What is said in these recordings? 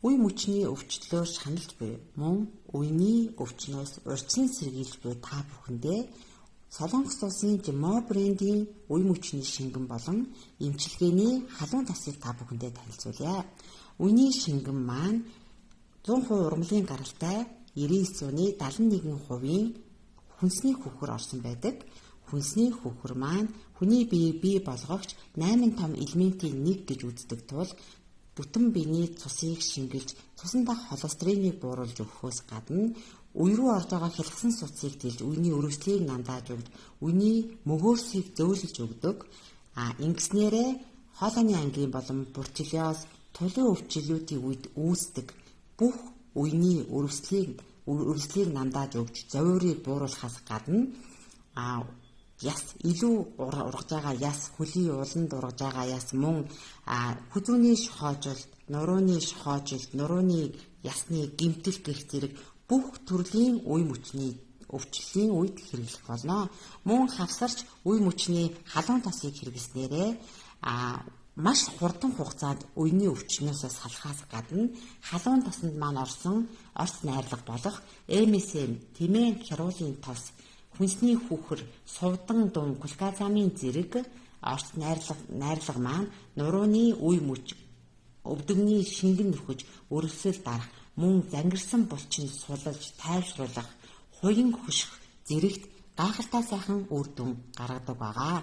Үе мөчний өвчлөөр шаналж буй мөн үений өвчнөөс урьдчилан сэргийлж буй та бүхэндээ Солонгос улсын Жимо брендийн үе мөчний шингэн болон эмчилгээний халуун тасыг та бүхэндээ танилцуулъя. Үений шингэн маань 100% урмлын гаралтай 99.71% хүнсний хөхөр орсон байдаг. Хүнсний хөхөр маань хүний биеийг бий болгогч 8 том элементийн нэг гэж үздэг тул бүтэн биений цусыг шингэлж цусандаа холестериныг бууруулж өгөхөөс гадна үе рүү орж байгаа хялгсан судсыг тэлж үений өрөвслийг нандааж өгч үений мөгөөрсийг зөөлөж өгдөг. Ингэснээрээ хоолойны ангийн болон бруцеллез тулын өвчлөлүүдийн үед үүсдэг бүх үений өрөвслийг нандааж өгч зовиорыг бууруулахаас гадна яс илүү ургаж байгаа яс, хөлийн уланд ургаж байгаа яс мөн хүзүүний шохоожилт, нурууны шохоожилт, нурууны ясны гэмтэл гэх зэрэг бүх төрлийн үе мөчний өвчлөлийн үед хэрэглэх болно. Мөн хавсарч үе мөчний халуун тасыг хэрэглэснээрээ маш хурдан хугацаанд үений өвчнөөс салахаас гадна халуун тасанд маань орсон орц найрлага болох MSM, тэмээ хяруулын тос, хүнсний хөхөр, сувдан дун, глюкозамин зэрэг орц найрлага маань нурууны үе мөч өвдөгний шингэн нөхөж өрөвсөл дарах мөн зангирсан булчин сулж тайвшруулах, хуян хөших зэрэгт гайхалтай сайхан үр дүн гаргадаг байгаа.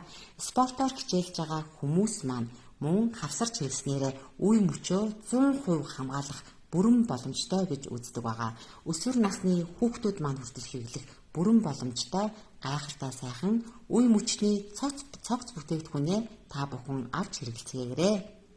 Спортоор хичээлж байгаа хүмүүс маань мөн хавсарч хэлснээрээ үе мөчөө 100% хамгаалах бүрэн боломжтой гэж үздэг байгаа. Өсвөр насны хүүхдүүд маань хүртэл хэрэглэх бүрэн боломжтой гайхалтай сайхан үе мөчний цогц бүтээгдэхүүнээ та бүхэн авч хэрэглэцгээгээрэй.